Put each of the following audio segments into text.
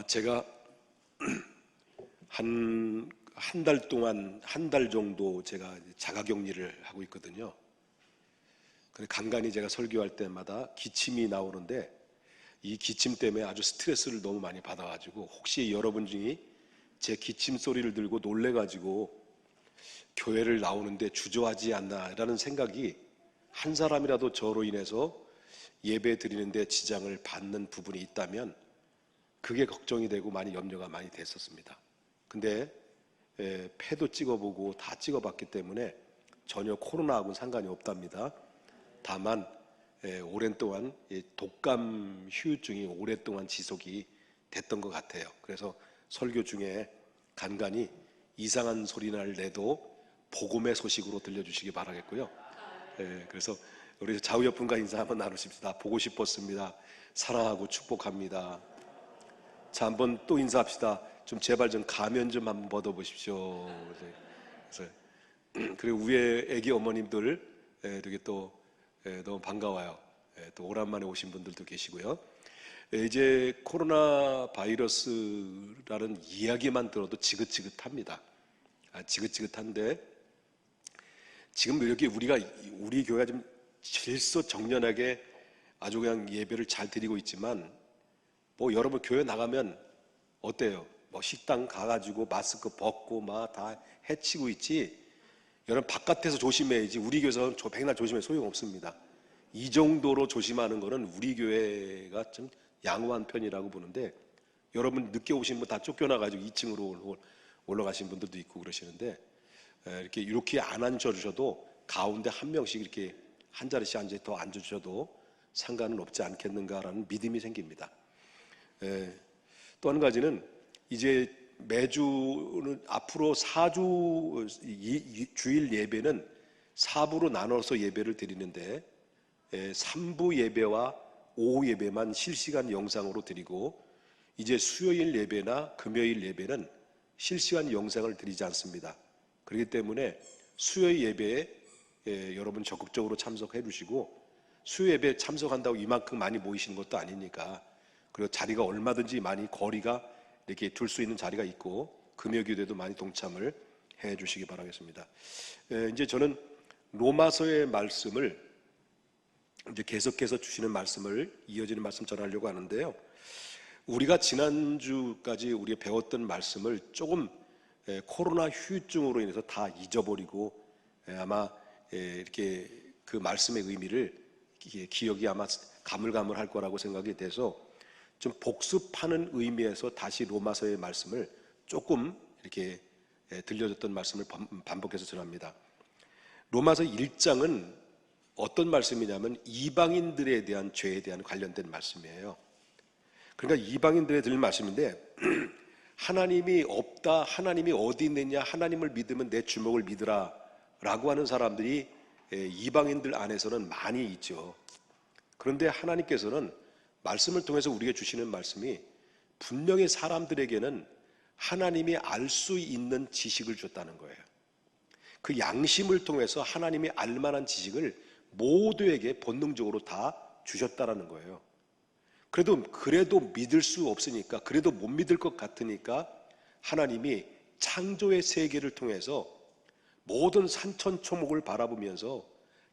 제가 한 달 동안, 한 달 정도 제가 자가격리를 하고 있거든요. 근데 간간히 제가 설교할 때마다 기침이 나오는데 이 기침 때문에 아주 스트레스를 너무 많이 받아가지고 혹시 여러분 중에 제 기침 소리를 들고 놀래가지고 교회를 나오는데 주저하지 않나라는 생각이 한 사람이라도 저로 인해서 예배 드리는데 지장을 받는 부분이 있다면 그게 걱정이 되고 많이 염려가 많이 됐었습니다. 근데 폐도 찍어보고 다 찍어봤기 때문에 전혀 코로나하고는 상관이 없답니다. 다만 오랜 동안 독감 후유증이 오랫동안 지속이 됐던 것 같아요. 그래서 설교 중에 간간히 이상한 소리를 내도 복음의 소식으로 들려주시기 바라겠고요. 그래서 우리 좌우옆분과 인사 한번 나누십시다. 보고 싶었습니다. 사랑하고 축복합니다. 자, 한번 또 인사합시다. 좀 제발 좀 가면 좀 한번 벗어보십시오. 그리고 위에 애기 어머님들 되게 또 너무 반가워요. 또 오랜만에 오신 분들도 계시고요. 이제 코로나 바이러스라는 이야기만 들어도 지긋지긋합니다. 지긋지긋한데 지금 이렇게 우리 교회가 좀 질서정연하게 아주 그냥 예배를 잘 드리고 있지만 뭐 여러분 교회 나가면 어때요? 뭐 식당 가가지고 마스크 벗고 막 다 해치고 있지. 여러분 바깥에서 조심해야지. 우리 교회에서는 백날 조심해 소용없습니다. 이 정도로 조심하는 거는 우리 교회가 좀 양호한 편이라고 보는데 여러분 늦게 오신 분 다 쫓겨나가지고 2층으로 올라가신 분들도 있고 그러시는데 이렇게 안 앉아주셔도 가운데 한 명씩 이렇게 한 자리씩 더 앉아주셔도 상관은 없지 않겠는가라는 믿음이 생깁니다. 또 한 가지는 이제 매주는 앞으로 4주 주일 예배는 4부로 나눠서 예배를 드리는데 3부 예배와 오후 예배만 실시간 영상으로 드리고 이제 수요일 예배나 금요일 예배는 실시간 영상을 드리지 않습니다. 그렇기 때문에 수요일 예배에 여러분 적극적으로 참석해 주시고 수요 예배에 참석한다고 이만큼 많이 모이시는 것도 아니니까 그리고 자리가 얼마든지 많이 거리가 이렇게 둘 수 있는 자리가 있고 금요기도에도 많이 동참을 해 주시기 바라겠습니다. 이제 저는 로마서의 말씀을 이제 계속해서 주시는 말씀을 이어지는 말씀 전하려고 하는데요. 우리가 지난주까지 우리가 배웠던 말씀을 조금 코로나 후유증으로 인해서 다 잊어버리고 아마 이렇게 그 말씀의 의미를 기억이 아마 가물가물할 거라고 생각이 돼서 좀 복습하는 의미에서 다시 로마서의 말씀을 조금 이렇게 들려줬던 말씀을 반복해서 전합니다. 로마서 1장은 어떤 말씀이냐면 이방인들에 대한 죄에 대한 관련된 말씀이에요. 그러니까 이방인들에 들린 말씀인데 하나님이 없다, 하나님이 어디 있느냐, 하나님을 믿으면 내 주먹을 믿으라 라고 하는 사람들이 이방인들 안에서는 많이 있죠. 그런데 하나님께서는 말씀을 통해서 우리에게 주시는 말씀이 분명히 사람들에게는 하나님이 알 수 있는 지식을 줬다는 거예요. 그 양심을 통해서 하나님이 알만한 지식을 모두에게 본능적으로 다 주셨다라는 거예요. 그래도 믿을 수 없으니까, 그래도 못 믿을 것 같으니까 하나님이 창조의 세계를 통해서 모든 산천초목을 바라보면서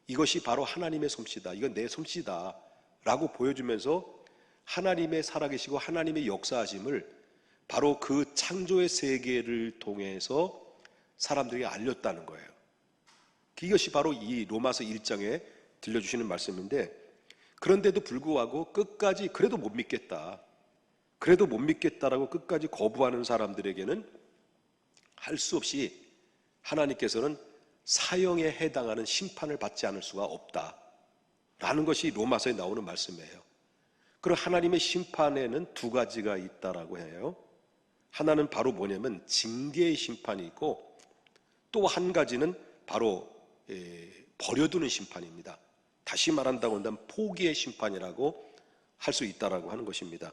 이것이 바로 하나님의 솜씨다, 이건 내 솜씨다 라고 보여주면서 하나님의 살아계시고 하나님의 역사하심을 바로 그 창조의 세계를 통해서 사람들에게 알렸다는 거예요. 이것이 바로 이 로마서 1장에 들려주시는 말씀인데 그런데도 불구하고 끝까지 그래도 못 믿겠다라고 끝까지 거부하는 사람들에게는 할 수 없이 하나님께서는 사형에 해당하는 심판을 받지 않을 수가 없다라는 것이 로마서에 나오는 말씀이에요. 그리고 하나님의 심판에는 두 가지가 있다라고 해요. 하나는 바로 뭐냐면 징계의 심판이 있고 또 한 가지는 바로 버려두는 심판입니다. 다시 말한다고 한다면 포기의 심판이라고 할 수 있다라고 하는 것입니다.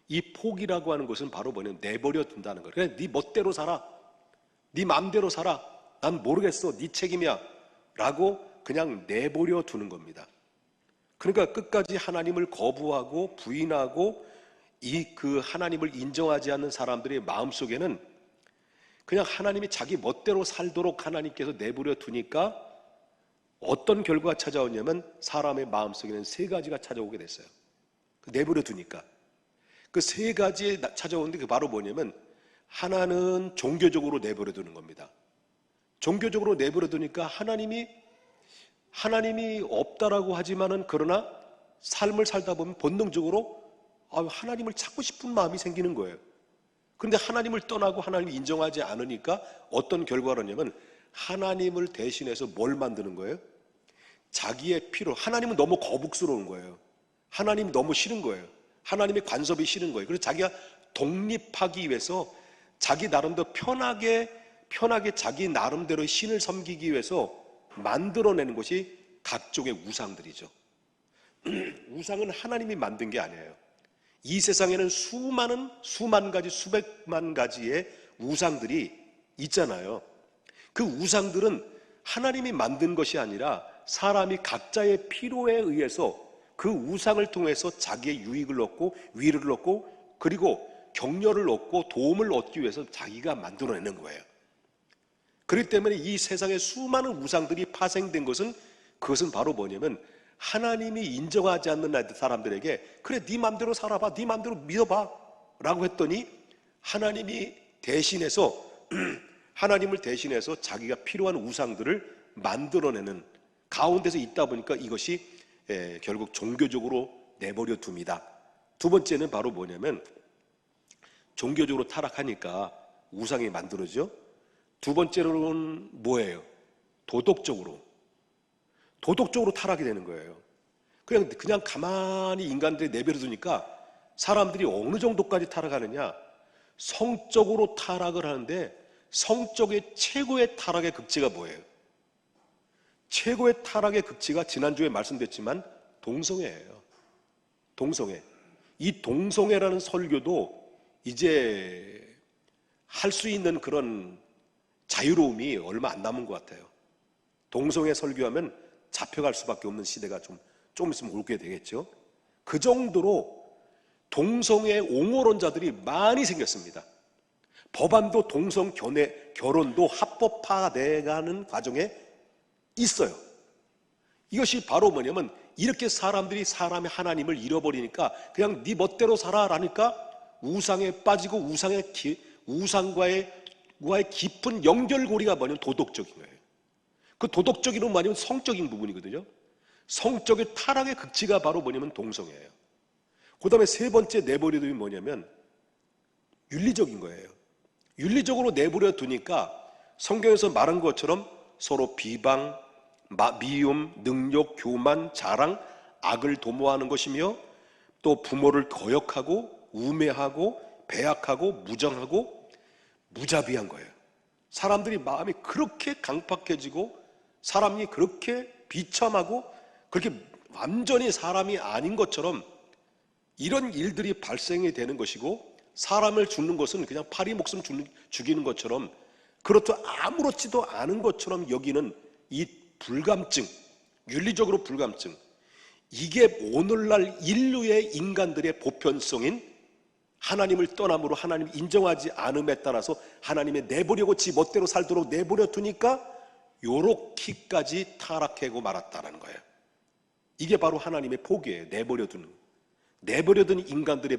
이 포기라고 하는 것은 바로 뭐냐면 내버려 둔다는 거예요. 그냥 네 멋대로 살아, 네 마음대로 살아, 난 모르겠어, 네 책임이야 라고 그냥 내버려 두는 겁니다. 그러니까 끝까지 하나님을 거부하고 부인하고 그 하나님을 인정하지 않는 사람들의 마음속에는 그냥 하나님이 자기 멋대로 살도록 하나님께서 내버려 두니까 어떤 결과가 찾아오냐면 사람의 마음속에는 세 가지가 찾아오게 됐어요. 내버려 두니까. 그 세 가지에 찾아오는데 그 바로 뭐냐면 하나는 종교적으로 내버려 두는 겁니다. 종교적으로 내버려 두니까 하나님이 없다라고 하지만은 그러나 삶을 살다 보면 본능적으로 하나님을 찾고 싶은 마음이 생기는 거예요. 그런데 하나님을 떠나고 하나님을 인정하지 않으니까 어떤 결과라냐면 하나님을 대신해서 뭘 만드는 거예요? 자기의 피로. 하나님은 너무 거북스러운 거예요. 하나님이 너무 싫은 거예요. 하나님의 간섭이 싫은 거예요. 그래서 자기가 독립하기 위해서 자기 나름대로 편하게 자기 나름대로 신을 섬기기 위해서 만들어내는 것이 각종의 우상들이죠. 우상은 하나님이 만든 게 아니에요. 이 세상에는 수만 가지, 수백만 가지의 우상들이 있잖아요. 그 우상들은 하나님이 만든 것이 아니라 사람이 각자의 필요에 의해서 그 우상을 통해서 자기의 유익을 얻고 위를 얻고 그리고 격려를 얻고 도움을 얻기 위해서 자기가 만들어내는 거예요. 그렇기 때문에 이 세상에 수많은 우상들이 파생된 것은 그것은 바로 뭐냐면 하나님이 인정하지 않는 사람들에게 그래 네 맘대로 살아봐, 네 맘대로 믿어봐 라고 했더니 하나님을 대신해서 자기가 필요한 우상들을 만들어내는 가운데서 있다 보니까 이것이 결국 종교적으로 내버려 둡니다. 두 번째는 바로 뭐냐면 종교적으로 타락하니까 우상이 만들어져. 두 번째로는 뭐예요? 도덕적으로 타락이 되는 거예요. 그냥 가만히 인간들이 내버려 두니까 사람들이 어느 정도까지 타락하느냐? 성적으로 타락을 하는데 성적의 최고의 타락의 극치가 뭐예요? 최고의 타락의 극치가 지난주에 말씀드렸지만 동성애예요. 동성애. 이 동성애라는 설교도 이제 할 수 있는 그런 자유로움이 얼마 안 남은 것 같아요. 동성애 설교하면 잡혀갈 수밖에 없는 시대가 좀 있으면 오게 되겠죠. 그 정도로 동성애 옹호론자들이 많이 생겼습니다. 법안도 동성 결혼도 합법화돼가는 과정에 있어요. 이것이 바로 뭐냐면 이렇게 사람들이 사람의 하나님을 잃어버리니까 그냥 네 멋대로 살아라니까 우상에 빠지고 우상과의 깊은 연결고리가 뭐냐면 도덕적인 거예요. 그 도덕적인 건 뭐냐면 성적인 부분이거든요. 성적의 타락의 극치가 바로 뭐냐면 동성애예요. 그 다음에 세 번째 내버려둠이 뭐냐면 윤리적인 거예요. 윤리적으로 내버려 두니까 성경에서 말한 것처럼 서로 비방, 미움, 능욕, 교만, 자랑, 악을 도모하는 것이며 또 부모를 거역하고 우매하고 배약하고 무정하고 무자비한 거예요. 사람들이 마음이 그렇게 강팍해지고 사람이 그렇게 비참하고 그렇게 완전히 사람이 아닌 것처럼 이런 일들이 발생이 되는 것이고 사람을 죽는 것은 그냥 파리 목숨 죽이는 것처럼 그렇도 아무렇지도 않은 것처럼 여기는 이 불감증, 윤리적으로 불감증, 이게 오늘날 인류의 인간들의 보편성인 하나님을 떠남으로 하나님 인정하지 않음에 따라서 하나님의 내버리고 지 멋대로 살도록 내버려 두니까 요렇게까지 타락하고 말았다는 거예요. 이게 바로 하나님의 포기예요. 내버려둔 인간들의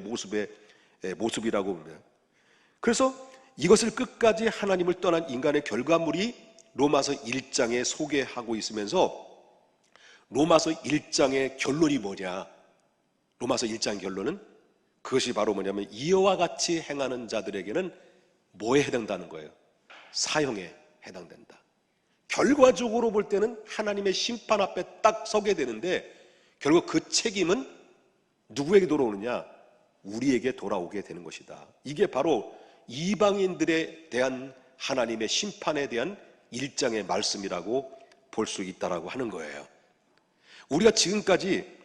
모습이라고 봅니다. 그래서 이것을 끝까지 하나님을 떠난 인간의 결과물이 로마서 1장에 소개하고 있으면서 로마서 1장의 결론이 뭐냐? 로마서 1장 결론은 그것이 바로 뭐냐면 이와 같이 행하는 자들에게는 뭐에 해당한다는 거예요? 사형에 해당된다. 결과적으로 볼 때는 하나님의 심판 앞에 딱 서게 되는데 결국 그 책임은 누구에게 돌아오느냐? 우리에게 돌아오게 되는 것이다. 이게 바로 이방인들에 대한 하나님의 심판에 대한 1장의 말씀이라고 볼 수 있다라고 하는 거예요. 우리가 지금까지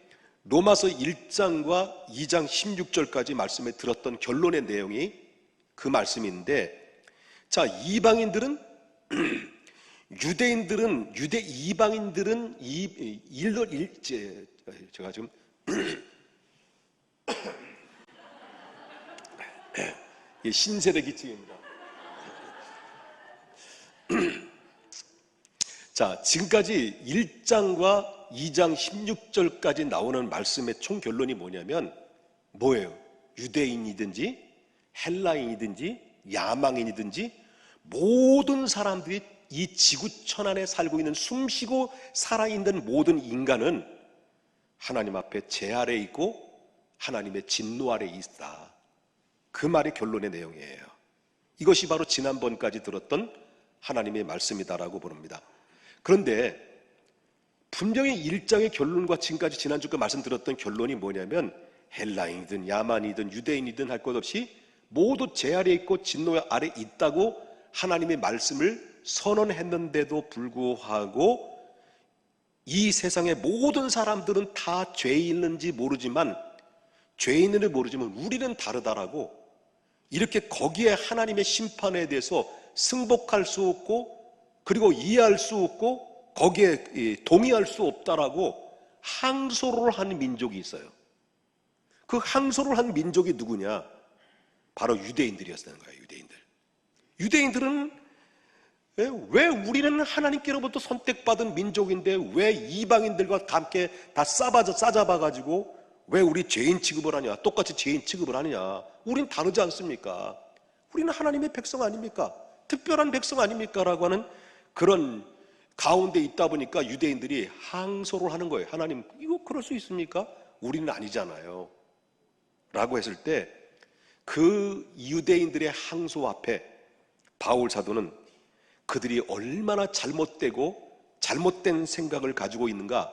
로마서 1장과 2장 16절까지 말씀에 들었던 결론의 내용이 그 말씀인데, 자, 이방인들은 이방인들은 제가 지금 이 신세대 기층입니다. 자, 지금까지 1장과 2장 16절까지 나오는 말씀의 총 결론이 뭐냐면 뭐예요? 유대인이든지 헬라인이든지 야망인이든지 모든 사람들이 이 지구촌 안에 살고 있는 숨쉬고 살아있는 모든 인간은 하나님 앞에 제 아래에 있고 하나님의 진노 아래에 있다. 그 말이 결론의 내용이에요. 이것이 바로 지난번까지 들었던 하나님의 말씀이다라고 부릅니다. 그런데 분명히 1장의 결론과 지금까지 지난주에 말씀드렸던 결론이 뭐냐면 헬라인이든 야만이든 유대인이든 할 것 없이 모두 제 아래에 있고 진노 아래에 있다고 하나님의 말씀을 선언했는데도 불구하고 이 세상의 모든 사람들은 다 죄 있는지 모르지만 죄 있는지 모르지만 우리는 다르다라고 이렇게 거기에 하나님의 심판에 대해서 승복할 수 없고 그리고 이해할 수 없고 거기에 동의할 수 없다라고 항소를 하는 민족이 있어요. 그 항소를 한 민족이 누구냐? 바로 유대인들이었다는 거예요. 유대인들은 왜 우리는 하나님께로부터 선택받은 민족인데 왜 이방인들과 함께 다 싸잡아가지고 왜 우리 죄인 취급을 하냐? 똑같이 죄인 취급을 하느냐? 우린 다르지 않습니까? 우리는 하나님의 백성 아닙니까? 특별한 백성 아닙니까? 라고 하는 그런 가운데 있다 보니까 유대인들이 항소를 하는 거예요. 하나님, 이거 그럴 수 있습니까? 우리는 아니잖아요. 라고 했을 때 그 유대인들의 항소 앞에 바울 사도는 그들이 얼마나 잘못되고 잘못된 생각을 가지고 있는가,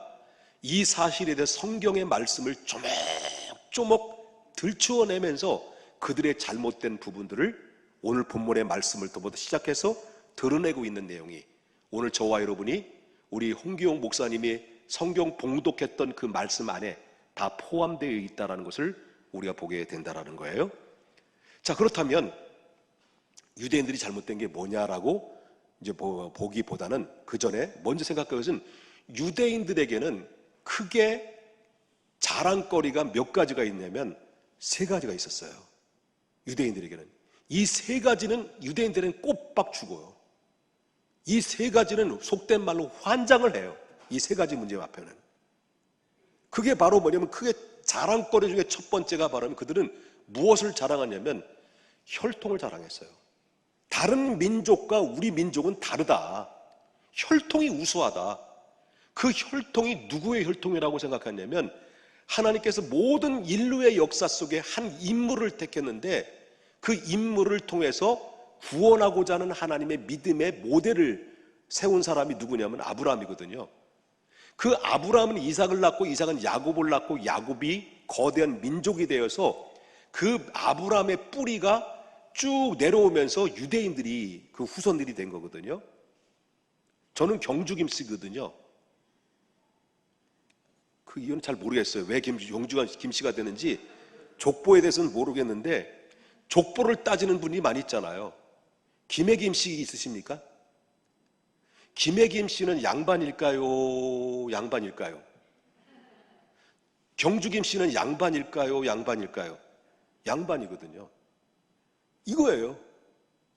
이 사실에 대해 성경의 말씀을 조목조목 들추어내면서 그들의 잘못된 부분들을 오늘 본문의 말씀을 더부터 시작해서 드러내고 있는 내용이 오늘 저와 여러분이 우리 홍기용 목사님이 성경 봉독했던 그 말씀 안에 다 포함되어 있다는 것을 우리가 보게 된다는 거예요. 자, 그렇다면 유대인들이 잘못된 게 뭐냐라고 이제 보기보다는 그 전에 먼저 생각할 것은 유대인들에게는 크게 자랑거리가 몇 가지가 있냐면 세 가지가 있었어요. 유대인들에게는 이 세 가지는 유대인들은 꼬박 죽어요. 이 세 가지는 속된 말로 환장을 해요. 이 세 가지 문제 앞에는 그게 바로 뭐냐면 크게 자랑거리 중에 첫 번째가 바로 그들은 무엇을 자랑하냐면 혈통을 자랑했어요. 다른 민족과 우리 민족은 다르다. 혈통이 우수하다. 그 혈통이 누구의 혈통이라고 생각하냐면 하나님께서 모든 인류의 역사 속에 한 인물을 택했는데 그 인물을 통해서 구원하고자 하는 하나님의 믿음의 모델을 세운 사람이 누구냐면 아브라함이거든요. 그 아브라함은 이삭을 낳고 이삭은 야곱을 낳고 야곱이 거대한 민족이 되어서 그 아브라함의 뿌리가 쭉 내려오면서 유대인들이 그 후손들이 된 거거든요. 저는 경주 김씨거든요. 그 이유는 잘 모르겠어요. 왜 경주가 김씨가 되는지 족보에 대해서는 모르겠는데 족보를 따지는 분이 많이 있잖아요. 김해 김씨 있으십니까? 김해 김씨는 양반일까요? 양반일까요? 경주 김씨는 양반일까요? 양반일까요? 양반이거든요. 이거예요.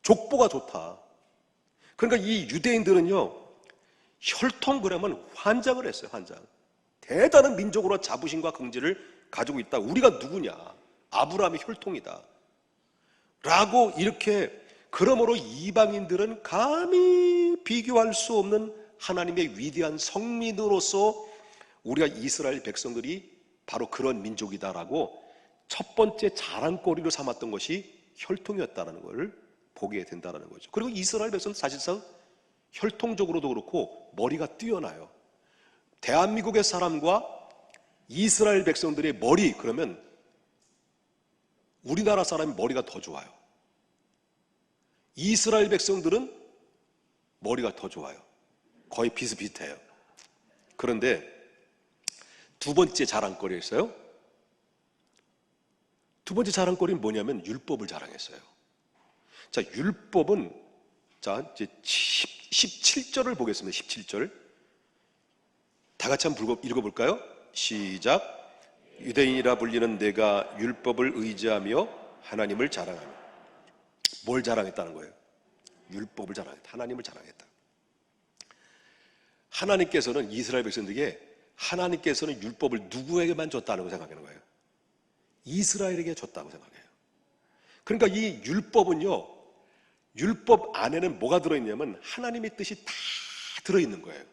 족보가 좋다. 그러니까 이 유대인들은요, 혈통 그러면 환장을 했어요. 환장. 대단한 민족으로 자부심과 긍지를 가지고 있다. 우리가 누구냐? 아브라함의 혈통이다. 라고 이렇게, 그러므로 이방인들은 감히 비교할 수 없는 하나님의 위대한 성민으로서 우리가 이스라엘 백성들이 바로 그런 민족이다라고 첫 번째 자랑거리로 삼았던 것이 혈통이었다는 것을 보게 된다는 거죠. 그리고 이스라엘 백성은 사실상 혈통적으로도 그렇고 머리가 뛰어나요. 대한민국의 사람과 이스라엘 백성들의 머리, 그러면 우리나라 사람이 머리가 더 좋아요. 이스라엘 백성들은 머리가 더 좋아요. 거의 비슷비슷해요. 그런데 두 번째 자랑거리였어요. 두 번째 자랑거리는 뭐냐면 율법을 자랑했어요. 자, 율법은, 자, 이제 17절을 보겠습니다. 17절. 다 같이 한번 읽어볼까요? 시작. 유대인이라 불리는 내가 율법을 의지하며 하나님을 자랑하며. 뭘 자랑했다는 거예요? 율법을 자랑했다. 하나님을 자랑했다. 하나님께서는 이스라엘 백성들에게 하나님께서는 율법을 누구에게만 줬다고 생각하는 거예요? 이스라엘에게 줬다고 생각해요. 그러니까 이 율법은요, 율법 안에는 뭐가 들어있냐면 하나님의 뜻이 다 들어있는 거예요.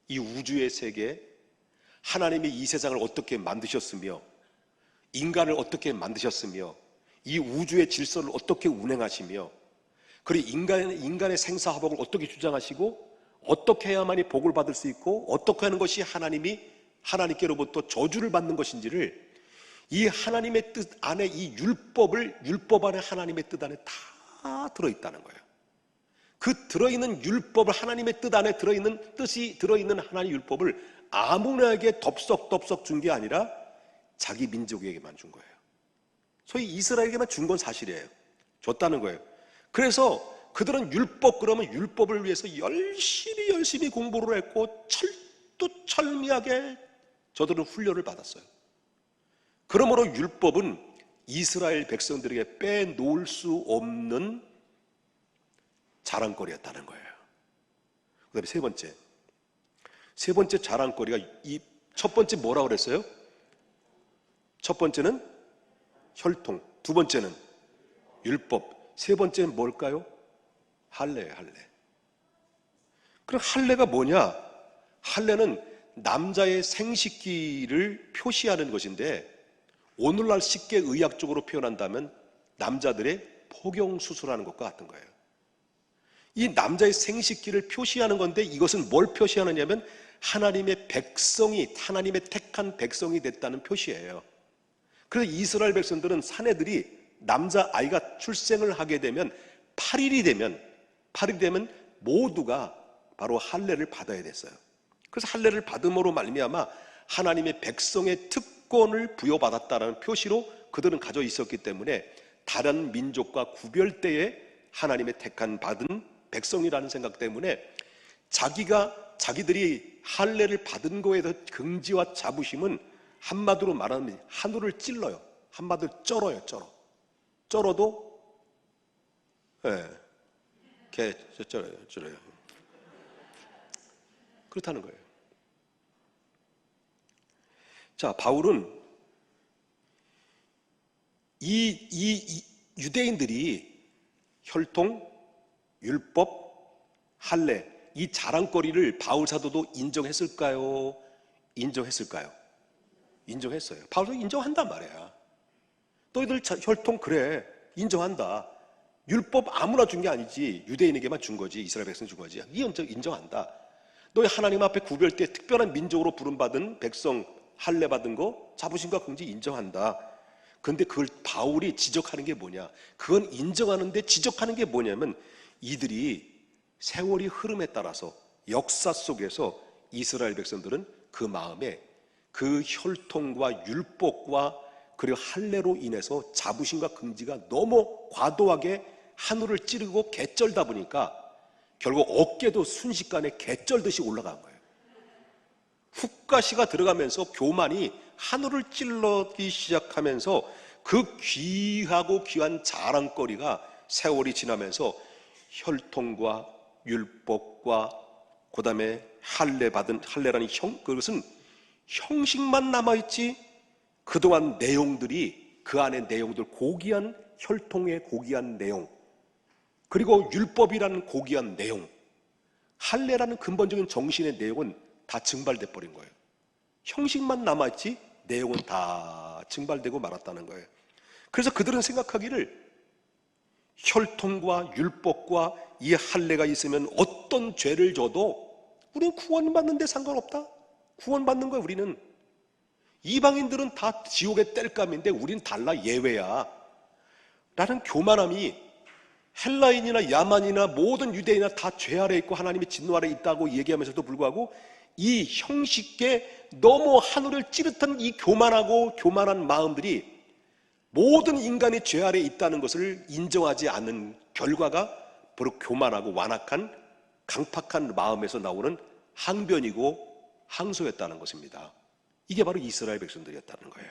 이 우주의 세계, 하나님이 이 세상을 어떻게 만드셨으며 인간을 어떻게 만드셨으며 이 우주의 질서를 어떻게 운행하시며 그리고 인간의 생사화복을 어떻게 주장하시고 어떻게 해야만이 복을 받을 수 있고 어떻게 하는 것이 하나님께로부터 저주를 받는 것인지를 이 하나님의 뜻 안에 이 율법 안에 하나님의 뜻 안에 다 들어있다는 거예요. 그 들어있는 율법을 하나님의 뜻 안에 들어있는 뜻이 들어있는 하나님의 율법을 아무나에게 덥석덥석 준 게 아니라 자기 민족에게만 준 거예요. 소위 이스라엘에게만 준 건 사실이에요. 줬다는 거예요. 그래서 그들은 그러면 율법을 위해서 열심히 공부를 했고 철두철미하게 저들은 훈련을 받았어요. 그러므로 율법은 이스라엘 백성들에게 빼놓을 수 없는 자랑거리였다는 거예요. 그 다음에 세 번째 자랑거리가 이 첫 번째 뭐라고 그랬어요? 첫 번째는 혈통, 두 번째는 율법, 세 번째는 뭘까요? 할례예요, 할례. 그럼 할례가 뭐냐? 할례는 남자의 생식기를 표시하는 것인데 오늘날 쉽게 의학적으로 표현한다면 남자들의 포경수술하는 것과 같은 거예요. 이 남자의 생식기를 표시하는 건데 이것은 뭘 표시하느냐면 하나님의 택한 백성이 됐다는 표시예요. 그래서 이스라엘 백성들은 사내들이 남자아이가 출생을 하게 되면 8일이 되면 모두가 바로 할례를 받아야 됐어요. 그래서 할례를 받음으로 말미암아 하나님의 백성의 특권을 부여받았다는 표시로 그들은 가져 있었기 때문에 다른 민족과 구별되에 하나님의 받은 백성이라는 생각 때문에 자기들이 할례를 받은 거에 대해서 긍지와 자부심은 한마디로 말하면 하늘을 찔러요. 한마디로 쩔어요. 쩔어도 쩔어요. 그렇다는 거예요. 자, 바울은 이 유대인들이 혈통, 율법, 할례 이 자랑거리를 바울 사도도 인정했을까요? 인정했어요. 바울도 인정한단 말이야. 너희들 혈통 그래, 인정한다. 율법 아무나 준 게 아니지, 유대인에게만 준 거지, 이스라엘 백성 준 거지. 인정한다. 너희 하나님 앞에 구별돼 특별한 민족으로 부름받은 백성 할례 받은 거 자부심과 긍지 인정한다. 근데 그걸 바울이 지적하는 게 뭐냐? 그건 인정하는데 지적하는 게 뭐냐면 이들이 세월이 흐름에 따라서 역사 속에서 이스라엘 백성들은 그 마음에 그 혈통과 율법과 그리고 할례로 인해서 자부심과 긍지가 너무 과도하게 하늘을 찌르고 개쩔다 보니까 결국 어깨도 순식간에 개쩔듯이 올라간 거예요. 훅가시가 들어가면서 교만이 하늘을 찔러기 시작하면서 그 귀하고 귀한 자랑거리가 세월이 지나면서 혈통과 율법과 그 다음에 할례라는 그것은 형식만 남아있지 그동안 내용들이 그 안에 내용들 고귀한 혈통의 고귀한 내용 그리고 율법이라는 고귀한 내용 할례라는 근본적인 정신의 내용은 다 증발돼 버린 거예요. 형식만 남아있지 내용은 다 증발되고 말았다는 거예요. 그래서 그들은 생각하기를 혈통과 율법과 이 할례가 있으면 어떤 죄를 져도 우리는 구원받는 데 상관없다. 구원받는 거야. 우리는 이방인들은 다 지옥의 땔감인데 우리는 달라, 예외야 라는 교만함이 헬라인이나 야만이나 모든 유대인이나 다 죄 아래 있고 하나님의 진노 아래 있다고 얘기하면서도 불구하고 이 형식계 너무 하늘을 찌릿한 이 교만한 마음들이 모든 인간이 죄 아래 있다는 것을 인정하지 않는 결과가 바로 교만하고 완악한 강팍한 마음에서 나오는 항변이고 항소였다는 것입니다. 이게 바로 이스라엘 백성들이었다는 거예요.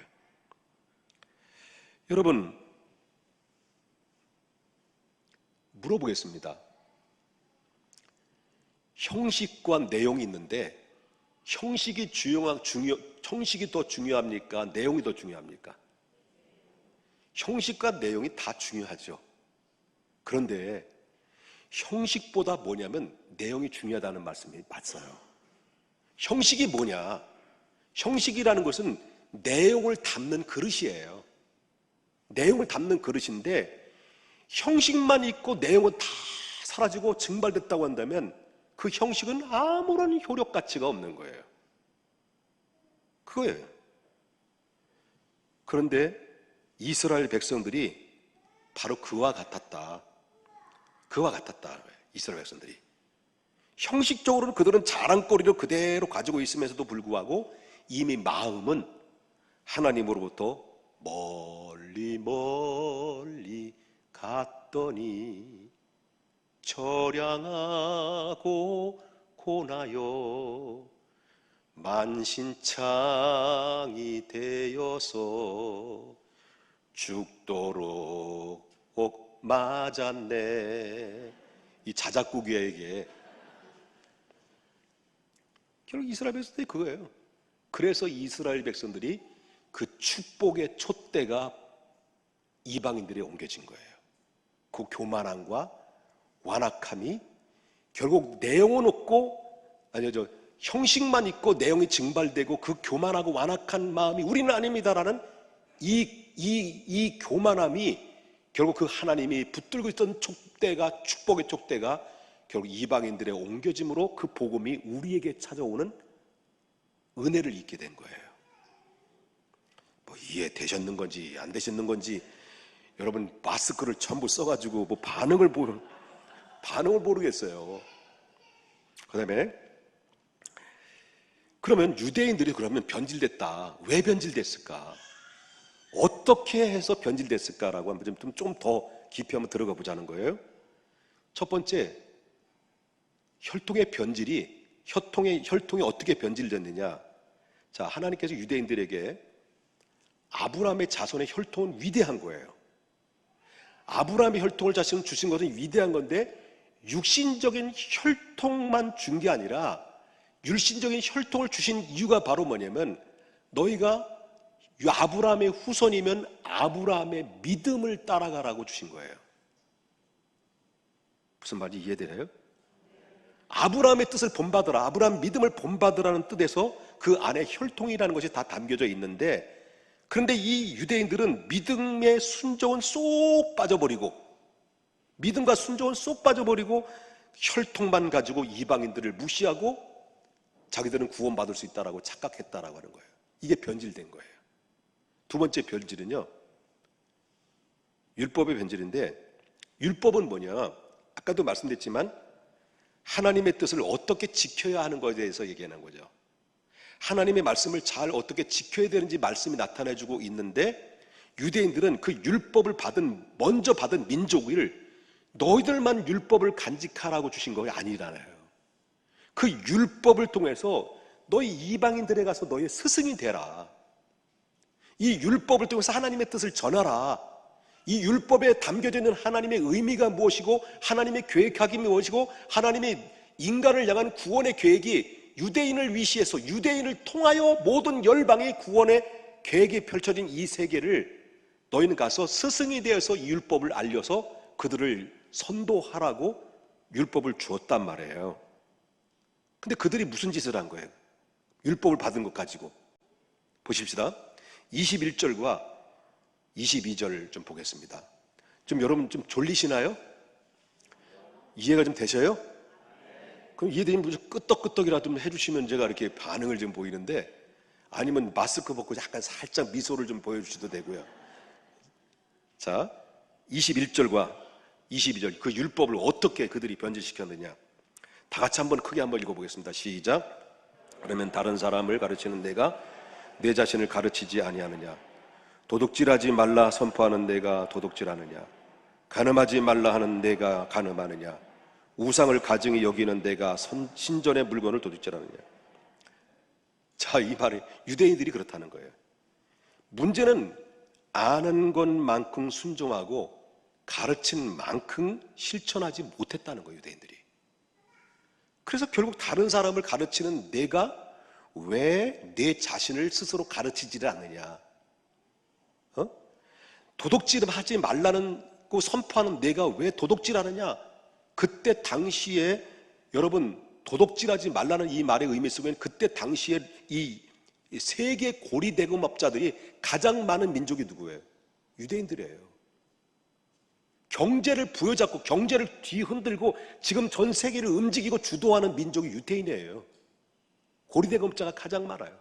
여러분, 물어보겠습니다. 형식과 내용이 있는데 형식이 더 중요합니까? 내용이 더 중요합니까? 형식과 내용이 다 중요하죠. 그런데 형식보다 뭐냐면 내용이 중요하다는 말씀이 맞아요. 형식이 뭐냐? 형식이라는 것은 내용을 담는 그릇이에요. 내용을 담는 그릇인데 형식만 있고 내용은 다 사라지고 증발됐다고 한다면 그 형식은 아무런 효력 가치가 없는 거예요. 그거예요. 그런데 이스라엘 백성들이 바로 그와 같았다. 그와 같았다. 이스라엘 백성들이. 형식적으로는 그들은 자랑거리를 그대로 가지고 있으면서도 불구하고 이미 마음은 하나님으로부터 멀리 멀리 갔더니 처량하고 고나요 만신창이 되어서 죽도록 맞았네. 이 자작곡이에게 결국 이스라엘 백성들이 그거예요. 그래서 이스라엘 백성들이 그 축복의 촛대가 이방인들에 옮겨진 거예요. 그 교만함과 완악함이 결국 내용은 없고 형식만 있고 내용이 증발되고 그 교만하고 완악한 마음이 우리는 아닙니다라는 이 교만함이 결국 그 하나님이 붙들고 있던 촛대가 축복의 촛대가 결국 이방인들의 옮겨짐으로 그 복음이 우리에게 찾아오는 은혜를 입게 된 거예요. 뭐 이해되셨는 건지 안 되셨는 건지 여러분 마스크를 전부 써가지고 뭐 반응을 모르겠어요. 그다음에 그러면 유대인들이 그러면 변질됐다. 왜 변질됐을까? 어떻게 해서 변질됐을까라고 한번 좀 더 깊이 한번 들어가 보자는 거예요. 첫 번째, 혈통의 변질이 혈통이 어떻게 변질됐느냐? 자, 하나님께서 유대인들에게 아브라함의 자손의 혈통은 위대한 거예요. 아브라함의 혈통을 주신 것은 위대한 건데 육신적인 혈통만 준 게 아니라 율신적인 혈통을 주신 이유가 바로 뭐냐면 너희가 아브라함의 후손이면 아브라함의 믿음을 따라가라고 주신 거예요. 무슨 말인지 이해되나요? 아브라함의 뜻을 본받으라, 아브라함 믿음을 본받으라는 뜻에서 그 안에 혈통이라는 것이 다 담겨져 있는데, 그런데 이 유대인들은 믿음의 순종은 쏙 빠져버리고 믿음과 순종은 쏙 빠져버리고 혈통만 가지고 이방인들을 무시하고 자기들은 구원받을 수 있다라고 착각했다라고 하는 거예요. 이게 변질된 거예요. 두 번째 변질은요, 율법의 변질인데, 율법은 뭐냐? 아까도 말씀드렸지만 하나님의 뜻을 어떻게 지켜야 하는 것에 대해서 얘기하는 거죠. 하나님의 말씀을 잘 어떻게 지켜야 되는지 말씀이 나타내주고 있는데, 유대인들은 그 율법을 먼저 받은 민족을 너희들만 율법을 간직하라고 주신 것이 아니라요. 그 율법을 통해서 너희 이방인들에 가서 너희의 스승이 되라. 이 율법을 통해서 하나님의 뜻을 전하라. 이 율법에 담겨져 있는 하나님의 의미가 무엇이고 하나님의 계획이 무엇이고 하나님의 인간을 향한 구원의 계획이 유대인을 위시해서 유대인을 통하여 모든 열방의 구원의 계획이 펼쳐진 이 세계를 너희는 가서 스승이 되어서 이 율법을 알려서 그들을 선도하라고 율법을 주었단 말이에요. 근데 그들이 무슨 짓을 한 거예요? 율법을 받은 것 가지고. 보십시다. 21절과 22절 좀 보겠습니다. 여러분 좀 졸리시나요? 이해가 좀 되셔요? 그럼 이해되면 무슨 끄떡끄떡이라도 좀 해주시면 제가 이렇게 반응을 좀 보이는데, 아니면 마스크 벗고 약간 살짝 미소를 좀 보여주셔도 되고요. 자, 21절과 22절, 그 율법을 어떻게 그들이 변질시켰느냐. 다 같이 한번 크게 한번 읽어보겠습니다. 시작. 그러면 다른 사람을 가르치는 내가 내 자신을 가르치지 아니하느냐? 도둑질하지 말라 선포하는 내가 도둑질하느냐? 간음하지 말라 하는 내가 간음하느냐? 우상을 가증히 여기는 내가 신전의 물건을 도둑질하느냐? 자, 이 말이 유대인들이 그렇다는 거예요. 문제는 아는 것만큼 순종하고 가르친 만큼 실천하지 못했다는 거예요, 유대인들이. 그래서 결국 다른 사람을 가르치는 내가 왜 내 자신을 스스로 가르치지를 않느냐? 도둑질 하지 말라는 거 선포하는 내가 왜 도둑질하느냐? 그때 당시에 여러분 도둑질하지 말라는 이 말의 의미 속에는 그때 당시에 이 세계 고리 대금업자들이 가장 많은 민족이 누구예요? 유대인들이에요. 경제를 부여잡고 경제를 뒤흔들고 지금 전 세계를 움직이고 주도하는 민족이 유대인이에요. 고리 대금업자가 가장 많아요.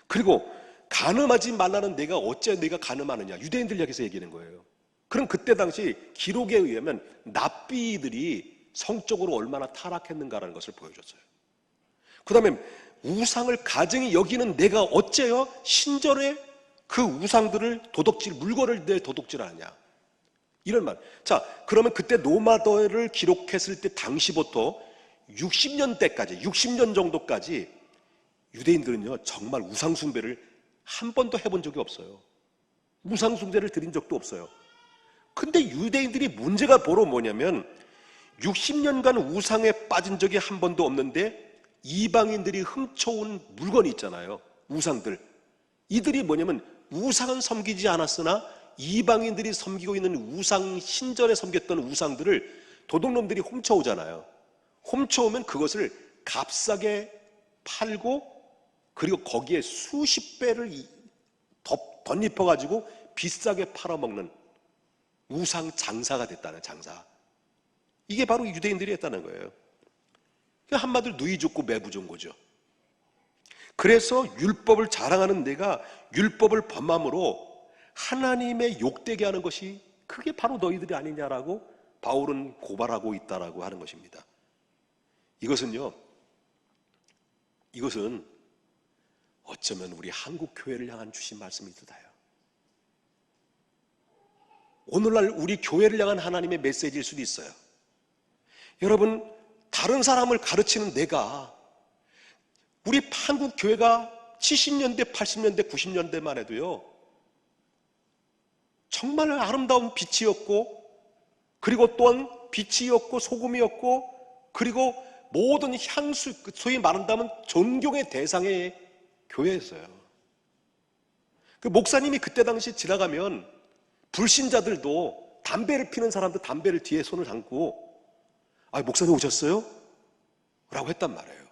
그리고 간음하지 말라는 내가 어째 내가 간음하느냐? 유대인들 이야기에서 얘기하는 거예요. 그럼 그때 당시 기록에 의하면 납비들이 성적으로 얼마나 타락했는가라는 것을 보여줬어요. 그 다음에 우상을 가증히 여기는 내가 어째요? 신전에 그 우상들을 도둑질, 물건을 내 도둑질하느냐? 이런 말. 자, 그러면 그때 노마더를 기록했을 때 당시부터 60년대까지, 60년 정도까지 유대인들은요, 정말 우상숭배를 한 번도 해본 적이 없어요. 우상숭배를 드린 적도 없어요. 근데 유대인들이 문제가 바로 뭐냐면 60년간 우상에 빠진 적이 한 번도 없는데 이방인들이 훔쳐온 물건이 있잖아요. 우상들. 이들이 뭐냐면 우상은 섬기지 않았으나 이방인들이 섬기고 있는 우상, 신전에 섬겼던 우상들을 도둑놈들이 훔쳐오잖아요. 훔쳐오면 그것을 값싸게 팔고 그리고 거기에 수십 배를 덧입혀가지고 비싸게 팔아먹는 우상 장사가 됐다는 장사. 이게 바로 유대인들이 했다는 거예요. 한마디로 누이 죽고 매부 좋은 거죠. 그래서 율법을 자랑하는 내가 율법을 범함으로 하나님의 욕되게 하는 것이 그게 바로 너희들이 아니냐라고 바울은 고발하고 있다라고 하는 것입니다. 이것은 어쩌면 우리 한국 교회를 향한 주신 말씀이기도 해요. 오늘날 우리 교회를 향한 하나님의 메시지일 수도 있어요. 여러분, 다른 사람을 가르치는 내가 우리 한국 교회가 70년대, 80년대, 90년대만 해도요, 정말 아름다운 빛이었고, 그리고 또한 빛이었고, 소금이었고, 그리고 모든 향수, 소위 말한다면 존경의 대상의 교회였어요. 그 목사님이 그때 당시 지나가면 불신자들도 담배를 피는 사람도 담배를 뒤에 손을 담고 목사님 오셨어요? 라고 했단 말이에요.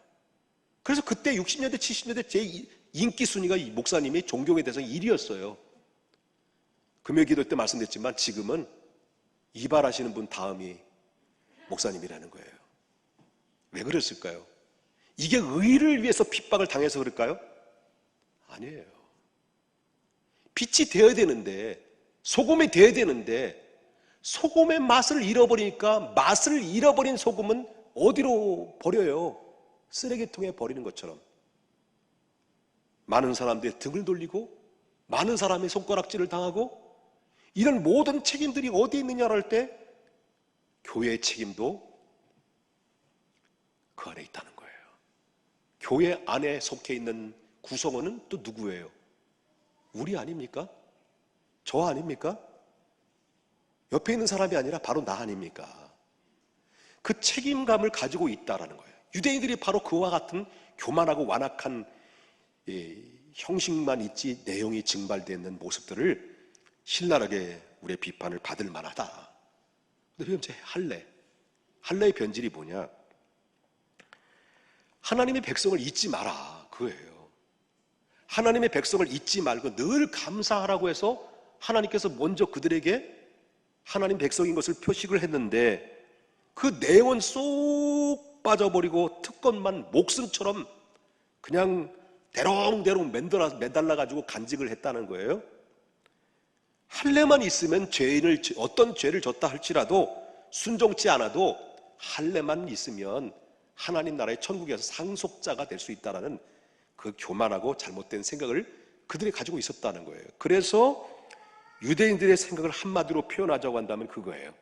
그래서 그때 60년대, 70년대 제 인기 순위가 이 목사님이 존경의 대상 1위였어요. 금요 기도 때 말씀드렸지만 지금은 이발하시는 분 다음이 목사님이라는 거예요. 왜 그랬을까요? 이게 의를 위해서 핍박을 당해서 그럴까요? 아니에요. 빛이 되어야 되는데, 소금이 되어야 되는데 소금의 맛을 잃어버리니까 맛을 잃어버린 소금은 어디로 버려요? 쓰레기통에 버리는 것처럼 많은 사람들의 등을 돌리고 많은 사람의 손가락질을 당하고 이런 모든 책임들이 어디에 있느냐를 할 때 교회의 책임도 그 안에 있다는 거예요. 교회 안에 속해 있는 구성원은 또 누구예요? 우리 아닙니까? 저 아닙니까? 옆에 있는 사람이 아니라 바로 나 아닙니까? 그 책임감을 가지고 있다라는 거예요. 유대인들이 바로 그와 같은 교만하고 완악한 형식만 있지 내용이 증발되어 있는 모습들을 신랄하게 우리의 비판을 받을 만하다. 근데 현재 할례의 변질이 뭐냐? 하나님의 백성을 잊지 마라, 그거예요. 하나님의 백성을 잊지 말고 늘 감사하라고 해서 하나님께서 먼저 그들에게 하나님 백성인 것을 표식을 했는데 그 내원 쏙 빠져버리고 특권만 목숨처럼 그냥 대롱대롱 매달라가지고 간직을 했다는 거예요. 할례만 있으면 어떤 죄를 졌다 할지라도 순종치 않아도 할례만 있으면 하나님 나라의 천국에서 상속자가 될 수 있다는 그 교만하고 잘못된 생각을 그들이 가지고 있었다는 거예요. 그래서 유대인들의 생각을 한마디로 표현하자고 한다면 그거예요.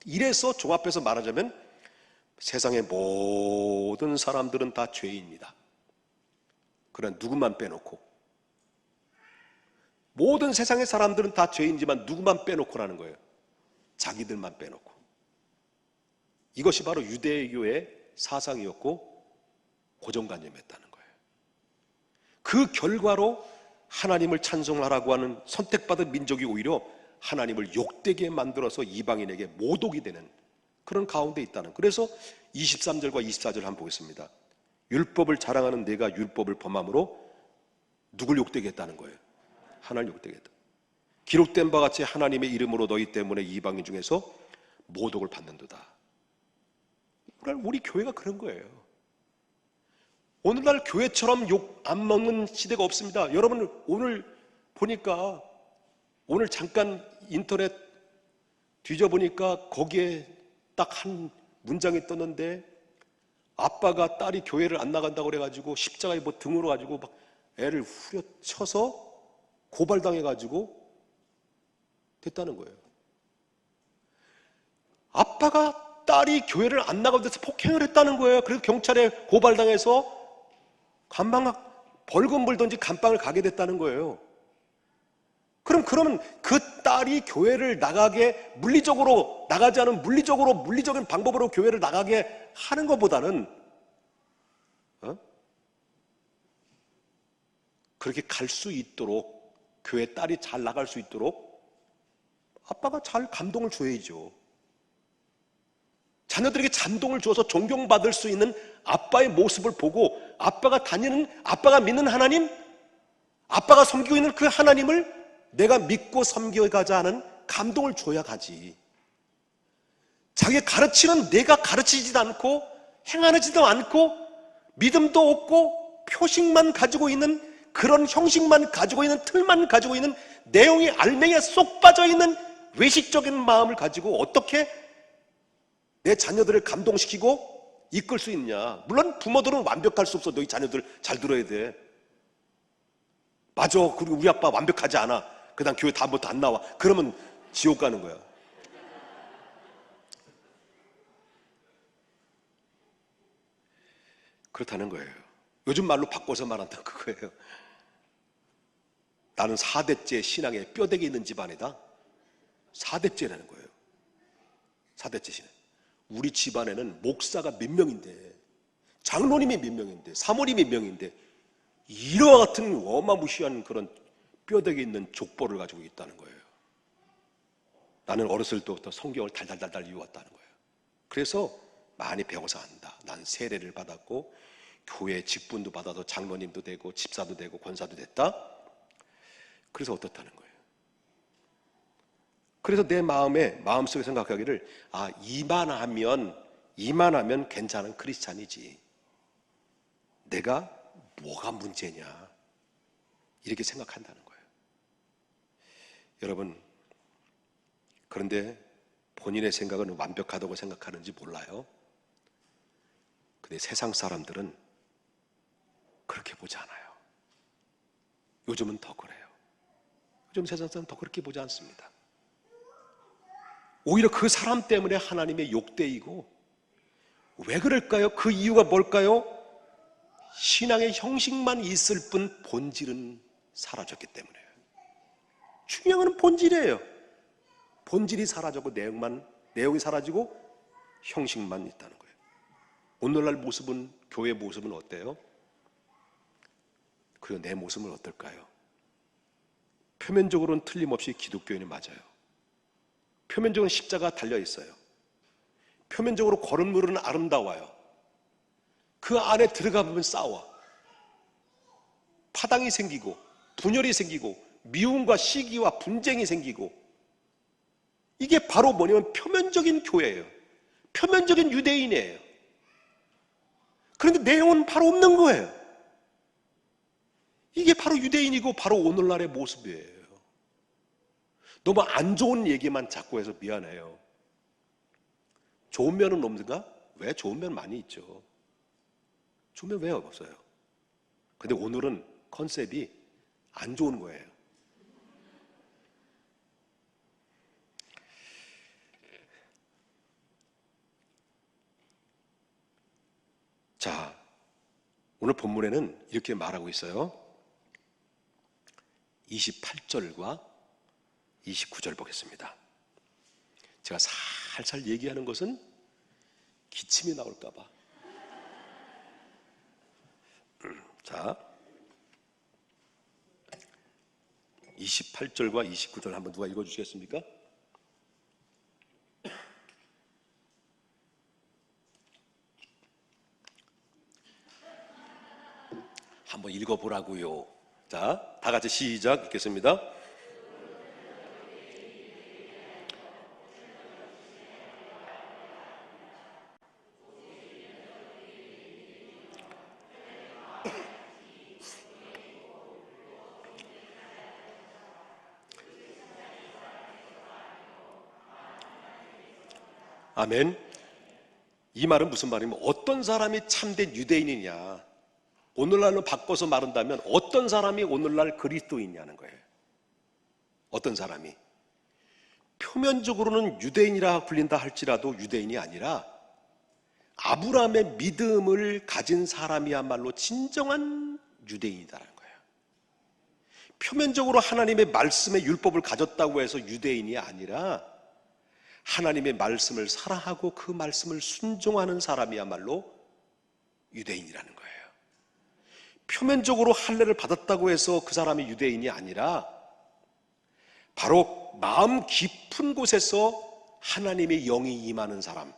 이래서 종합해서 말하자면 세상의 모든 사람들은 다 죄인입니다. 그러나 누구만 빼놓고 모든 세상의 사람들은 다 죄인지만 누구만 빼놓고라는 거예요. 자기들만 빼놓고. 이것이 바로 유대교의 사상이었고 고정관념이었다는 거예요. 그 결과로 하나님을 찬송하라고 하는 선택받은 민족이 오히려 하나님을 욕되게 만들어서 이방인에게 모독이 되는 그런 가운데 있다는. 그래서 23절과 24절 한번 보겠습니다. 율법을 자랑하는 내가 율법을 범함으로 누굴 욕되게 했다는 거예요? 하나님을 욕되게 했다. 기록된 바 같이 하나님의 이름으로 너희 때문에 이방인 중에서 모독을 받는도다. 우리 교회가 그런 거예요. 오늘날 교회처럼 욕 안 먹는 시대가 없습니다. 여러분, 오늘 보니까, 오늘 잠깐 인터넷 뒤져보니까 거기에 딱 한 문장이 떴는데, 아빠가 딸이 교회를 안 나간다고 그래가지고 십자가에 뭐 등으로 가지고 막 애를 후려쳐서 고발당해가지고 됐다는 거예요. 아빠가 딸이 교회를 안 나가고 돼서 폭행을 했다는 거예요. 그래서 경찰에 고발당해서 감방 벌금 물든지 감방을 가게 됐다는 거예요. 그러면 그 딸이 교회를 나가게 물리적으로 나가지 않은 물리적인 방법으로 교회를 나가게 하는 것보다는 그렇게 갈 수 있도록, 교회 딸이 잘 나갈 수 있도록 아빠가 잘 감동을 줘야죠. 자녀들에게 감동을 줘서 존경받을 수 있는 아빠의 모습을 보고 아빠가 믿는 하나님, 아빠가 섬기고 있는 그 하나님을 내가 믿고 섬겨가자 하는 감동을 줘야 가지. 자기가 가르치는 내가 가르치지도 않고 행하지도 않고 믿음도 없고 표식만 가지고 있는 그런 형식만 가지고 있는 틀만 가지고 있는 내용이 알맹이에 쏙 빠져있는 외식적인 마음을 가지고 어떻게 내 자녀들을 감동시키고 이끌 수 있냐. 물론 부모들은 완벽할 수 없어. 너희 자녀들 잘 들어야 돼. 맞아. 그리고 우리 아빠 완벽하지 않아. 그 다음 교회 다음부터 안 나와. 그러면 지옥 가는 거야. 그렇다는 거예요. 요즘 말로 바꿔서 말한다 그거예요. 나는 4대째 신앙에 뼈대가 있는 집안이다. 4대째라는 거예요. 4대째 신앙. 우리 집안에는 목사가 몇 명인데, 장로님이 몇 명인데, 사모님이 몇 명인데, 이와 같은 어마무시한 그런 뼈대가 있는 족보를 가지고 있다는 거예요. 나는 어렸을 때부터 성경을 달달달달 읽어왔다는 거예요. 그래서 많이 배워서 안다. 난 세례를 받았고 교회 직분도 받아도 장로님도 되고 집사도 되고 권사도 됐다. 그래서 어떻다는 거예요. 그래서 내 마음속에 생각하기를, 이만하면 괜찮은 크리스찬이지. 내가 뭐가 문제냐, 이렇게 생각한다는 거예요. 여러분, 그런데 본인의 생각은 완벽하다고 생각하는지 몰라요. 근데 세상 사람들은 그렇게 보지 않아요. 요즘은 더 그래요. 요즘 세상 사람은 더 그렇게 보지 않습니다. 오히려 그 사람 때문에 하나님의 욕되이고, 왜 그럴까요? 그 이유가 뭘까요? 신앙의 형식만 있을 뿐 본질은 사라졌기 때문에요. 중요한 건 본질이에요. 본질이 사라졌고 내용이 사라지고 형식만 있다는 거예요. 오늘날 모습은, 교회 모습은 어때요? 그리고 내 모습은 어떨까요? 표면적으로는 틀림없이 기독교인이 맞아요. 표면적으로는 십자가 달려 있어요. 표면적으로 걸음물은 아름다워요. 그 안에 들어가 보면 싸워. 파당이 생기고 분열이 생기고 미움과 시기와 분쟁이 생기고, 이게 바로 뭐냐면 표면적인 교회예요. 표면적인 유대인이에요. 그런데 내용은 바로 없는 거예요. 이게 바로 유대인이고 바로 오늘날의 모습이에요. 너무 안 좋은 얘기만 자꾸 해서 미안해요. 좋은 면은 없는가? 왜? 좋은 면 많이 있죠. 좋은 면 왜 없어요? 근데 오늘은 컨셉이 안 좋은 거예요. 자, 오늘 본문에는 이렇게 말하고 있어요. 28절과 29절 보겠습니다. 제가 살살 얘기하는 것은 기침이 나올까 봐. 자, 28절과 29절 한번 누가 읽어주시겠습니까? 한번 읽어보라고요. 자, 다 같이 시작 읽겠습니다. 아멘. 이 말은 무슨 말이냐면 어떤 사람이 참된 유대인이냐, 오늘날로 바꿔서 말한다면 어떤 사람이 오늘날 그리스도인이냐는 거예요. 어떤 사람이 표면적으로는 유대인이라 불린다 할지라도 유대인이 아니라 아브라함의 믿음을 가진 사람이야말로 진정한 유대인이다라는 거예요. 표면적으로 하나님의 말씀의 율법을 가졌다고 해서 유대인이 아니라 하나님의 말씀을 사랑하고 그 말씀을 순종하는 사람이야말로 유대인이라는 거예요. 표면적으로 할례를 받았다고 해서 그 사람이 유대인이 아니라 바로 마음 깊은 곳에서 하나님의 영이 임하는 사람,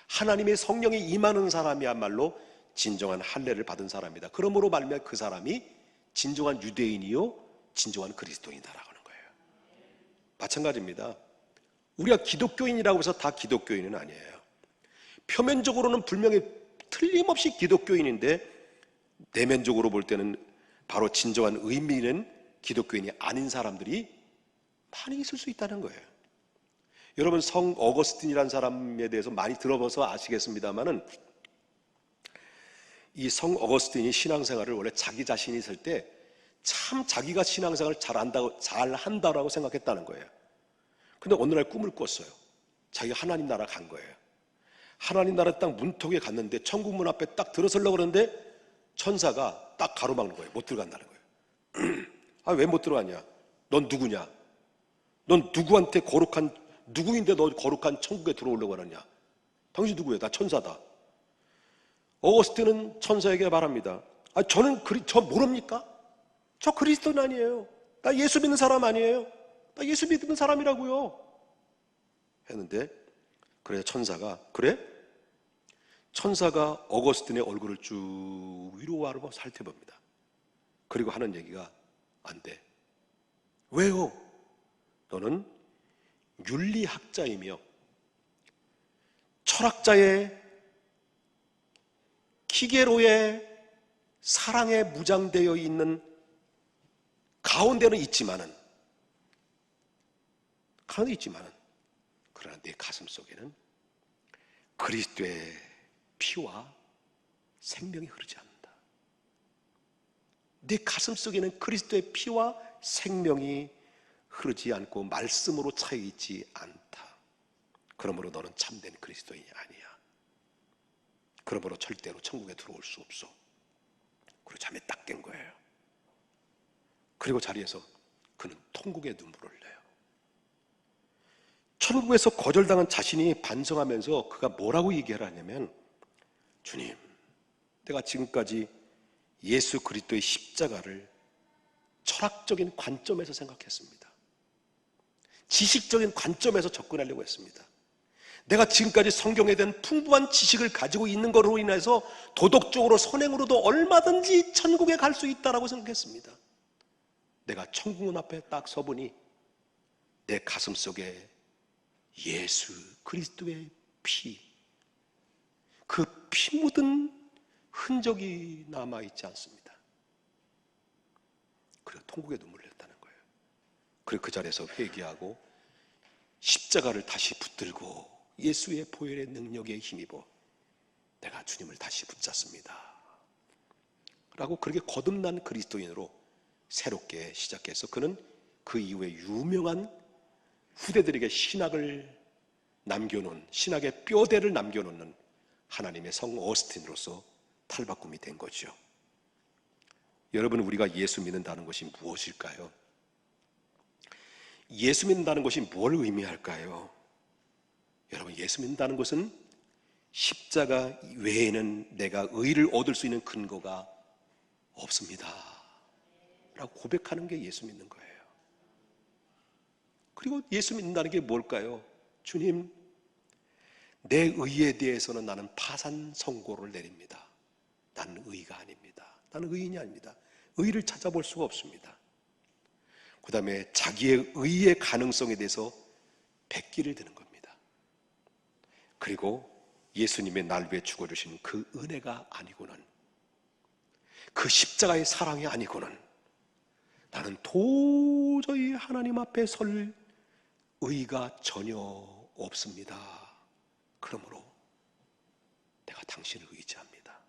하나님의 성령이 임하는 사람이야말로 진정한 할례를 받은 사람이다. 그러므로 말미암아 그 사람이 진정한 유대인이요 진정한 그리스도인이다라고 하는 거예요. 마찬가지입니다. 우리가 기독교인이라고 해서 다 기독교인은 아니에요. 표면적으로는 분명히 틀림없이 기독교인인데 내면적으로 볼 때는 바로 진정한 의미 있는 기독교인이 아닌 사람들이 많이 있을 수 있다는 거예요. 여러분, 성 어거스틴이라는 사람에 대해서 많이 들어봐서 아시겠습니다만은 이 성 어거스틴이 신앙생활을 원래 자기 자신이 있을 때 참 자기가 신앙생활을 잘 한다라고 생각했다는 거예요. 근데 어느 날 꿈을 꿨어요. 자기가 하나님 나라 간 거예요. 하나님 나라 딱 문턱에 갔는데 천국 문 앞에 딱 들어서려고 그러는데 천사가 딱 가로막는 거예요. 못 들어간다는 거예요. 아, 왜 못 들어가냐? 넌 누구냐? 넌 누구한테 누구인데 너 거룩한 천국에 들어오려고 하느냐? 당신 누구예요? 나 천사다. 어거스틴은 천사에게 말합니다. 아, 저 모릅니까? 저 그리스도는 아니에요. 나 예수 믿는 사람 아니에요. 나 예수 믿는 사람이라고요. 했는데 그래서 천사가 그래? 천사가 어거스틴의 얼굴을 쭉 위로 아래로 살펴봅니다. 그리고 하는 얘기가 안 돼. 왜요? 너는 윤리학자이며 철학자의 키게로의 사랑에 무장되어 있는 가운데는 있지만은 그러나 내 가슴 속에는 그리스도의 피와 생명이 흐르지 않는다. 내 가슴 속에는 그리스도의 피와 생명이 흐르지 않고 말씀으로 차여 있지 않다. 그러므로 너는 참된 그리스도인이 아니야. 그러므로 절대로 천국에 들어올 수 없어. 그리고 잠에 딱 깬 거예요. 그리고 자리에서 그는 통곡의 눈물을 흘려요. 천국에서 거절당한 자신이 반성하면서 그가 뭐라고 얘기를 하냐면, 주님, 내가 지금까지 예수 그리스도의 십자가를 철학적인 관점에서 생각했습니다. 지식적인 관점에서 접근하려고 했습니다. 내가 지금까지 성경에 대한 풍부한 지식을 가지고 있는 것으로 인해서 도덕적으로 선행으로도 얼마든지 천국에 갈 수 있다고 생각했습니다. 내가 천국문 앞에 딱 서보니 내 가슴 속에 예수 그리스도의 피, 그 피 묻은 흔적이 남아있지 않습니다. 그리고 통곡의 눈물을 흘렸다는 거예요. 그리고 그 자리에서 회개하고 십자가를 다시 붙들고 예수의 보혈의 능력에 힘입어 내가 주님을 다시 붙잡습니다 라고 그렇게 거듭난 그리스도인으로 새롭게 시작해서 그는 그 이후에 유명한 후대들에게 신학을 남겨놓은, 신학의 뼈대를 남겨놓는 하나님의 성 어거스틴으로서 탈바꿈이 된 거죠. 여러분, 우리가 예수 믿는다는 것이 무엇일까요? 예수 믿는다는 것이 뭘 의미할까요? 여러분, 예수 믿는다는 것은 십자가 외에는 내가 의를 얻을 수 있는 근거가 없습니다 라고 고백하는 게 예수 믿는 거예요. 그리고 예수 믿는다는 게 뭘까요? 주님, 내 의에 대해서는 나는 파산 선고를 내립니다. 나는 의가 아닙니다. 나는 의인이 아닙니다. 의를 찾아볼 수가 없습니다. 그 다음에 자기의 의의 가능성에 대해서 백기를 드는 겁니다. 그리고 예수님의 날 위해 죽어주신 그 은혜가 아니고는, 그 십자가의 사랑이 아니고는 나는 도저히 하나님 앞에 설 의가 전혀 없습니다. 그러므로 내가 당신을 의지합니다.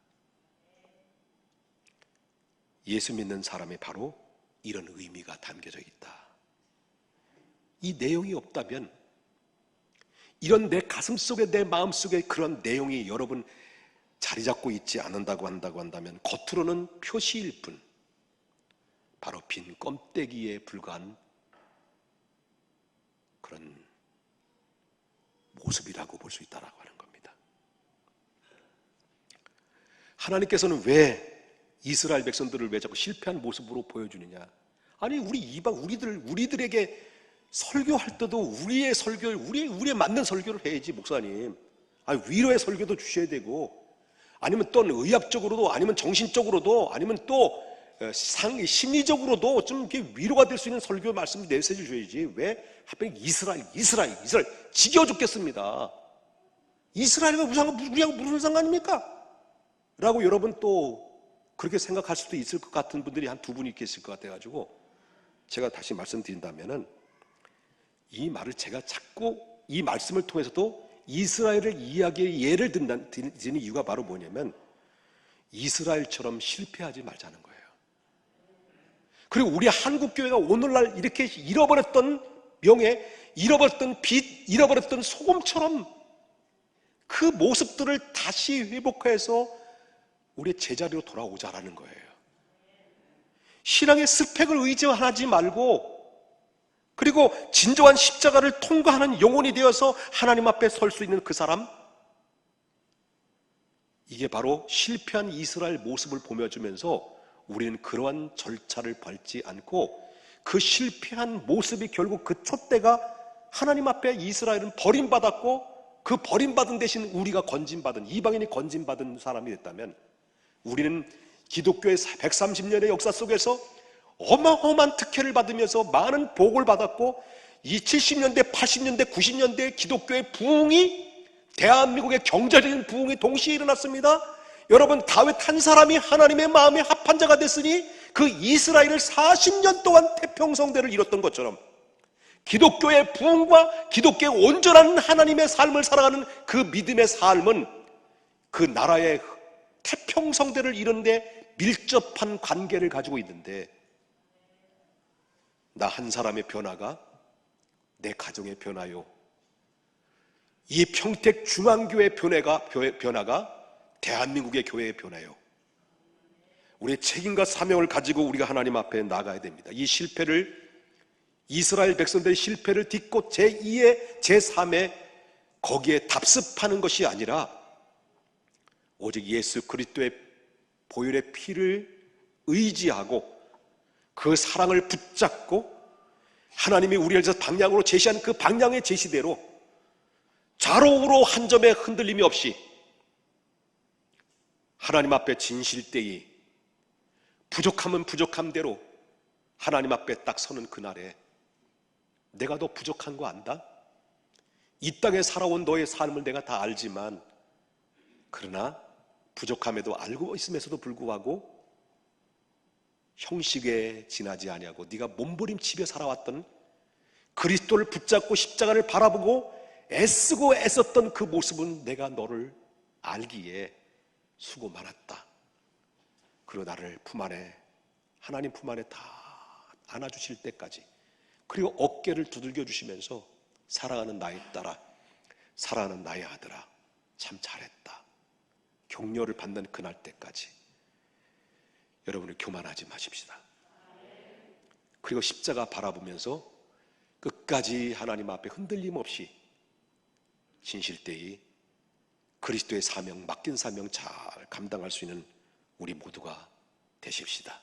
예수 믿는 사람이 바로 이런 의미가 담겨져 있다. 이 내용이 없다면, 이런 내 가슴 속에, 내 마음 속에 그런 내용이 여러분 자리 잡고 있지 않는다고 한다면 겉으로는 표시일 뿐, 바로 빈 껌때기에 불과한 그런 모습이라고 볼 수 있다라고 하는 겁니다. 하나님께서는 왜 이스라엘 백성들을 왜 자꾸 실패한 모습으로 보여주느냐? 아니, 우리 이방 우리들에게 설교할 때도 우리의 설교를 우리에 맞는 설교를 해야지, 목사님. 아니, 위로의 설교도 주셔야 되고, 아니면 또 의학적으로도, 아니면 정신적으로도, 아니면 또 심리적으로도 좀 이렇게 위로가 될 수 있는 설교 말씀을 내세워 주셔야지. 왜 하필 이스라엘 지겨워 죽겠습니다. 이스라엘과 우리하고 무슨 상관입니까? 라고 여러분 또 그렇게 생각할 수도 있을 것 같은 분들이 한 두 분이 계실 것 같아가지고 제가 다시 말씀드린다면은, 이 말을 제가 자꾸 이 말씀을 통해서도 이스라엘을 이야기의 예를 드는 이유가 바로 뭐냐면, 이스라엘처럼 실패하지 말자는 거예요. 그리고 우리 한국교회가 오늘날 이렇게 잃어버렸던 명예, 잃어버렸던 빛, 잃어버렸던 소금처럼 그 모습들을 다시 회복해서 우리의 제자리로 돌아오자라는 거예요. 신앙의 스펙을 의지하지 말고, 그리고 진정한 십자가를 통과하는 영혼이 되어서 하나님 앞에 설 수 있는 그 사람, 이게 바로 실패한 이스라엘 모습을 보여주면서 우리는 그러한 절차를 밟지 않고, 그 실패한 모습이 결국 그 촛대가 하나님 앞에 이스라엘은 버림받았고, 그 버림받은 대신 우리가 건진받은, 이방인이 건진받은 사람이 됐다면, 우리는 기독교의 130년의 역사 속에서 어마어마한 특혜를 받으면서 많은 복을 받았고, 이 70년대, 80년대, 90년대 기독교의 부흥이, 대한민국의 경제적인 부흥이 동시에 일어났습니다. 여러분, 다윗 한 사람이 하나님의 마음에 합한 자가 됐으니 그 이스라엘을 40년 동안 태평성대를 이뤘던 것처럼, 기독교의 부흥과 기독교의 온전한 하나님의 삶을 살아가는 그 믿음의 삶은 그 나라의 태평성대를 이루는데 밀접한 관계를 가지고 있는데, 나 한 사람의 변화가 내 가정의 변화요, 이 평택 중앙교회 변화가 대한민국의 교회의 변화요. 우리의 책임과 사명을 가지고 우리가 하나님 앞에 나가야 됩니다. 이 실패를, 이스라엘 백성들의 실패를 딛고 제2의 제3의 거기에 답습하는 것이 아니라, 오직 예수 그리스도의 보혈의 피를 의지하고 그 사랑을 붙잡고 하나님이 우리를 방향으로 제시한 그 방향의 제시대로 좌로우로 한 점의 흔들림이 없이 하나님 앞에 진실되이 부족하면 부족함대로 하나님 앞에 딱 서는 그날에, 내가 너 부족한 거 안다? 이 땅에 살아온 너의 삶을 내가 다 알지만, 그러나 부족함에도 알고 있음에도 불구하고 형식에 지나지 아니하고 네가 몸부림치며 살아왔던, 그리스도를 붙잡고 십자가를 바라보고 애쓰고 애썼던 그 모습은 내가 너를 알기에 수고 많았다. 그리고 나를 품 안에, 하나님 품 안에 다 안아주실 때까지, 그리고 어깨를 두들겨 주시면서 사랑하는 나의 딸아, 사랑하는 나의 아들아, 참 잘했다, 격려를 받는 그날 때까지 여러분을 교만하지 마십시다. 그리고 십자가 바라보면서 끝까지 하나님 앞에 흔들림 없이 진실되이 그리스도의 사명, 맡긴 사명 잘 감당할 수 있는 우리 모두가 되십시다.